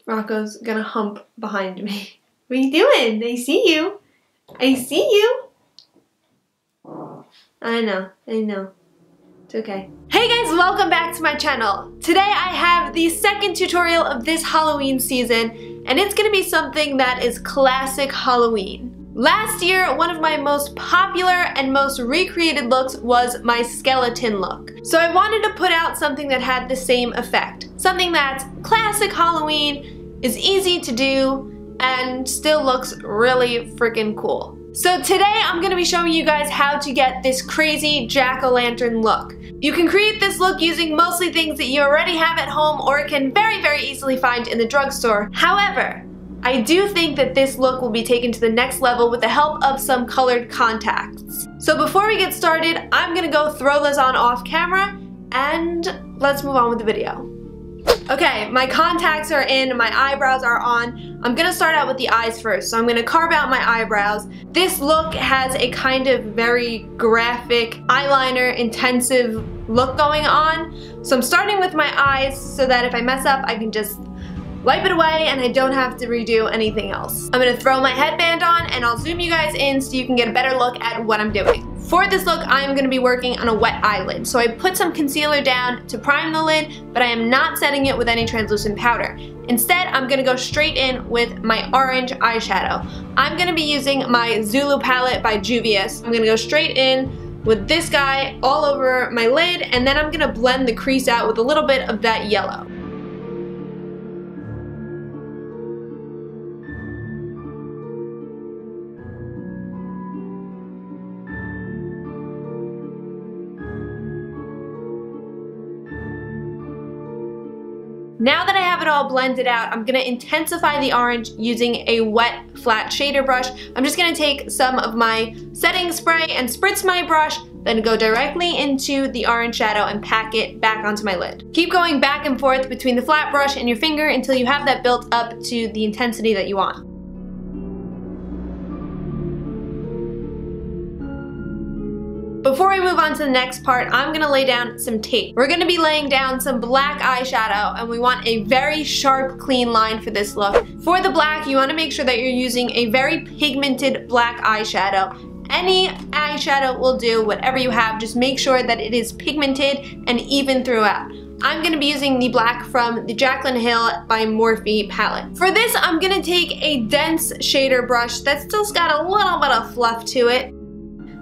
Rocco's gonna hump behind me. What are you doing? I see you. I see you. I know. It's okay. Hey guys, welcome back to my channel. Today I have the second tutorial of this Halloween season, and it's gonna be something that is classic Halloween. Last year, one of my most popular and most recreated looks was my skeleton look. So I wanted to put out something that had the same effect. Something that's classic Halloween, is easy to do, and still looks really freaking cool. So today I'm gonna be showing you guys how to get this crazy jack-o'-lantern look. You can create this look using mostly things that you already have at home or can very easily find in the drugstore. However, I do think that this look will be taken to the next level with the help of some colored contacts. So before we get started, I'm gonna go throw those on off camera and let's move on with the video. Okay, my contacts are in, my eyebrows are on. I'm gonna start out with the eyes first, so I'm gonna carve out my eyebrows. This look has a kind of very graphic, eyeliner intensive look going on. So I'm starting with my eyes so that if I mess up, I can just wipe it away and I don't have to redo anything else. I'm gonna throw my headband on and I'll zoom you guys in so you can get a better look at what I'm doing. For this look, I'm gonna be working on a wet eyelid. So I put some concealer down to prime the lid, but I am not setting it with any translucent powder. Instead, I'm gonna go straight in with my orange eyeshadow. I'm gonna be using my Zulu palette by Juvia's. I'm gonna go straight in with this guy all over my lid, and then I'm gonna blend the crease out with a little bit of that yellow. Now that I have it all blended out, I'm gonna intensify the orange using a wet, flat shader brush. I'm just gonna take some of my setting spray and spritz my brush, then go directly into the orange shadow and pack it back onto my lid. Keep going back and forth between the flat brush and your finger until you have that built up to the intensity that you want. Before we move on to the next part, I'm gonna lay down some tape. We're gonna be laying down some black eyeshadow, and we want a very sharp, clean line for this look. For the black, you wanna make sure that you're using a very pigmented black eyeshadow. Any eyeshadow will do, whatever you have, just make sure that it is pigmented and even throughout. I'm gonna be using the black from the Jaclyn Hill by Morphe palette. For this, I'm gonna take a dense shader brush that still's got a little bit of fluff to it.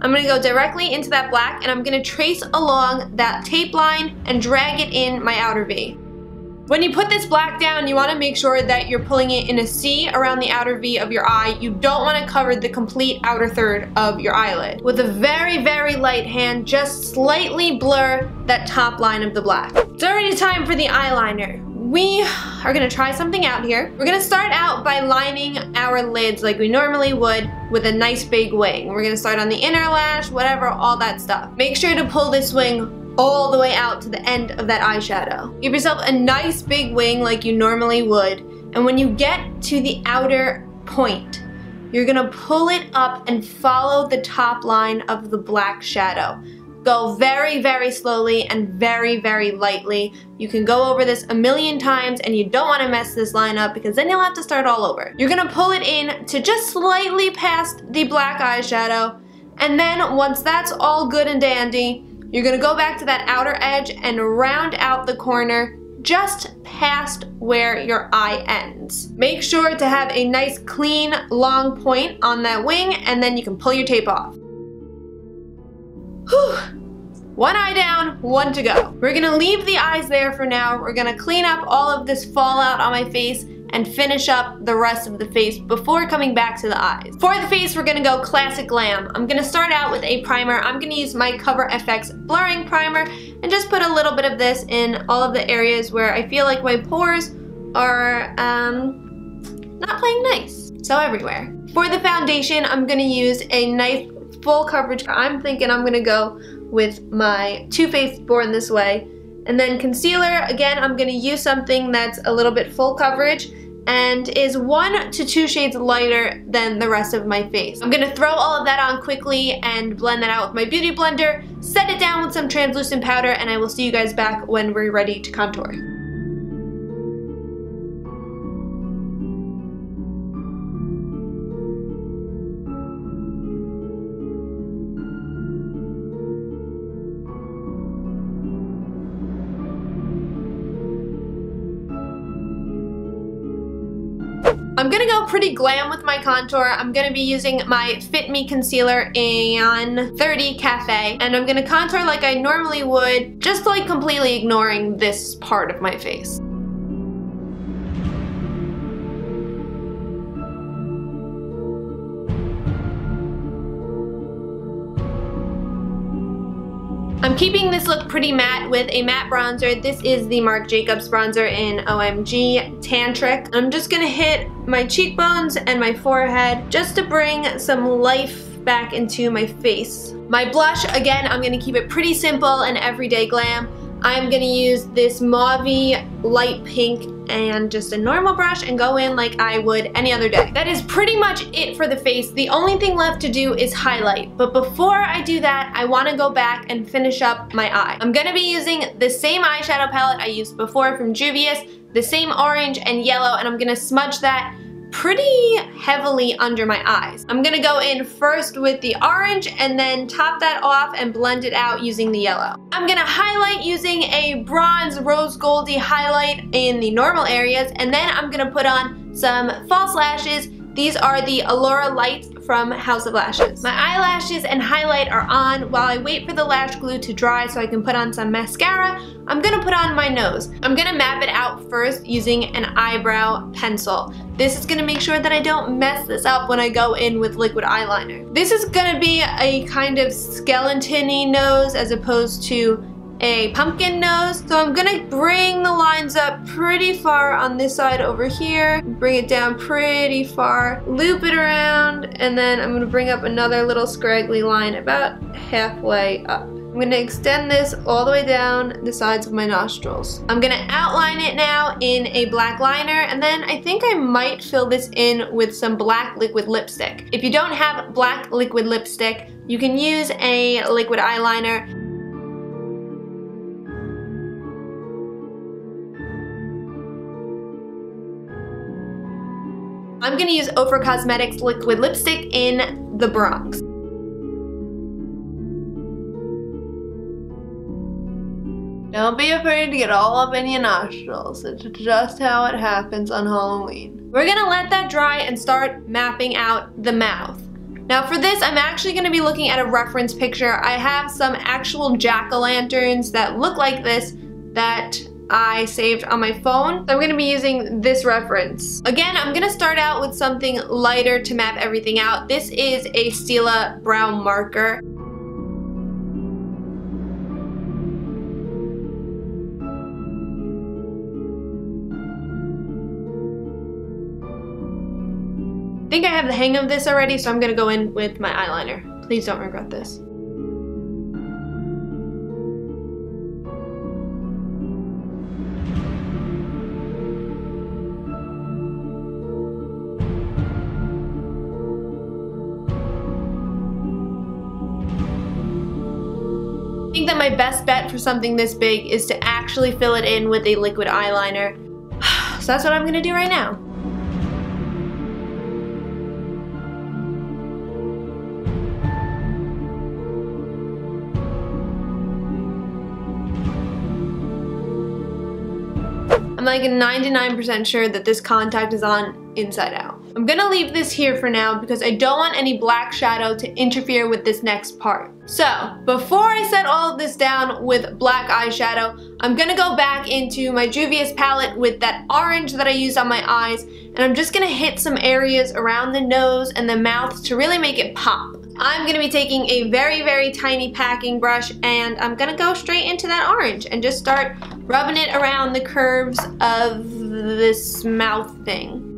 I'm gonna go directly into that black and I'm gonna trace along that tape line and drag it in my outer V. When you put this black down, you wanna make sure that you're pulling it in a C around the outer V of your eye. You don't wanna cover the complete outer third of your eyelid. With a very light hand, just slightly blur that top line of the black. It's already time for the eyeliner. We are gonna try something out here. We're gonna start out by lining our lids like we normally would with a nice big wing. We're gonna start on the inner lash, whatever, all that stuff. Make sure to pull this wing all the way out to the end of that eyeshadow. Give yourself a nice big wing like you normally would, and when you get to the outer point, you're gonna pull it up and follow the top line of the black shadow. Go very slowly and very lightly. You can go over this a million times and you don't want to mess this line up because then you'll have to start all over. You're gonna pull it in to just slightly past the black eyeshadow, and then once that's all good and dandy, you're gonna go back to that outer edge and round out the corner just past where your eye ends. Make sure to have a nice clean long point on that wing, and then you can pull your tape off. Whew. One eye down, one to go. We're gonna leave the eyes there for now. We're gonna clean up all of this fallout on my face and finish up the rest of the face before coming back to the eyes. For the face, we're gonna go classic glam. I'm gonna start out with a primer. I'm gonna use my Cover FX blurring primer and just put a little bit of this in all of the areas where I feel like my pores are not playing nice. So everywhere. For the foundation, I'm gonna use a nice full coverage. I'm thinking I'm gonna go with my Too Faced Born This Way. And then concealer, again, I'm gonna use something that's a little bit full coverage and is 1 to 2 shades lighter than the rest of my face. I'm gonna throw all of that on quickly and blend that out with my beauty blender, set it down with some translucent powder, and I will see you guys back when we're ready to contour. I'm gonna go pretty glam with my contour. I'm gonna be using my Fit Me Concealer in 30 Cafe, and I'm gonna contour like I normally would, just like completely ignoring this part of my face. I'm keeping this look pretty matte with a matte bronzer. This is the Marc Jacobs bronzer in OMG Tantric. I'm just gonna hit my cheekbones and my forehead just to bring some life back into my face. My blush, again, I'm gonna keep it pretty simple and everyday glam. I'm gonna use this mauvey light pink and just a normal brush and go in like I would any other day. That is pretty much it for the face. The only thing left to do is highlight. But before I do that, I wanna go back and finish up my eye. I'm gonna be using the same eyeshadow palette I used before from Juvia's, the same orange and yellow, and I'm gonna smudge that pretty heavily under my eyes. I'm gonna go in first with the orange and then top that off and blend it out using the yellow. I'm gonna highlight using a bronze rose goldy highlight in the normal areas, and then I'm gonna put on some false lashes. These are the Allura Lights from House of Lashes. My eyelashes and highlight are on. While I wait for the lash glue to dry so I can put on some mascara, I'm gonna put on my nose. I'm gonna map it out first using an eyebrow pencil. This is gonna make sure that I don't mess this up when I go in with liquid eyeliner. This is gonna be a kind of skeleton-y nose as opposed to a pumpkin nose. So I'm gonna bring the lines up pretty far on this side over here, bring it down pretty far, loop it around, and then I'm gonna bring up another little scraggly line about halfway up. I'm gonna extend this all the way down the sides of my nostrils. I'm gonna outline it now in a black liner, and then I think I might fill this in with some black liquid lipstick. If you don't have black liquid lipstick, you can use a liquid eyeliner. I'm gonna use Ofra Cosmetics liquid lipstick in the Bronx. Don't be afraid to get all up in your nostrils. It's just how it happens on Halloween. We're gonna let that dry and start mapping out the mouth. Now for this, I'm actually gonna be looking at a reference picture. I have some actual jack-o'-lanterns that look like this that I saved on my phone. So I'm gonna be using this reference. Again, I'm gonna start out with something lighter to map everything out. This is a Stila brown marker. I think I have the hang of this already, so I'm gonna go in with my eyeliner. Please don't regret this. I think that my best bet for something this big is to actually fill it in with a liquid eyeliner. So that's what I'm gonna do right now. I'm like 99% sure that this contact is on inside out. I'm gonna leave this here for now because I don't want any black shadow to interfere with this next part. So, before I set all of this down with black eyeshadow, I'm gonna go back into my Juvia's palette with that orange that I used on my eyes, and I'm just gonna hit some areas around the nose and the mouth to really make it pop. I'm gonna be taking a very, very tiny packing brush, and I'm gonna go straight into that orange and just start rubbing it around the curves of this mouth thing.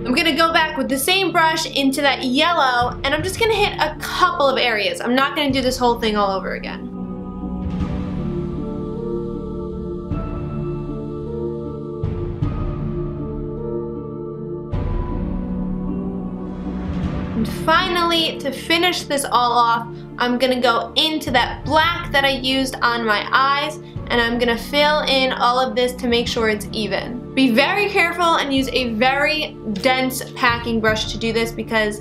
I'm gonna go back with the same brush into that yellow, and I'm just gonna hit a couple of areas. I'm not gonna do this whole thing all over again. finally, to finish this all off, I'm gonna go into that black that I used on my eyes, and I'm gonna fill in all of this to make sure it's even. Be very careful and use a very dense packing brush to do this because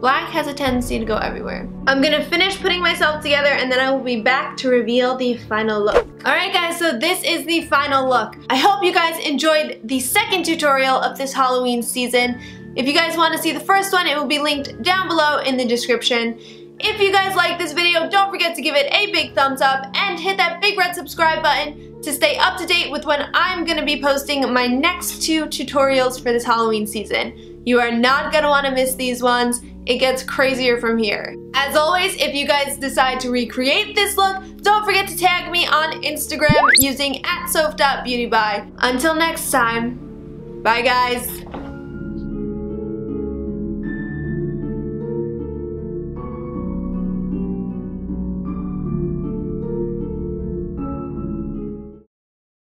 black has a tendency to go everywhere. I'm gonna finish putting myself together and then I will be back to reveal the final look. Alright guys, so this is the final look. I hope you guys enjoyed the second tutorial of this Halloween season. If you guys want to see the first one, it will be linked down below in the description. If you guys like this video, don't forget to give it a big thumbs up and hit that big red subscribe button to stay up to date with when I'm going to be posting my next 2 tutorials for this Halloween season. You are not going to want to miss these ones. It gets crazier from here. As always, if you guys decide to recreate this look, don't forget to tag me on Instagram using @soph.beautyby. Until next time, bye guys.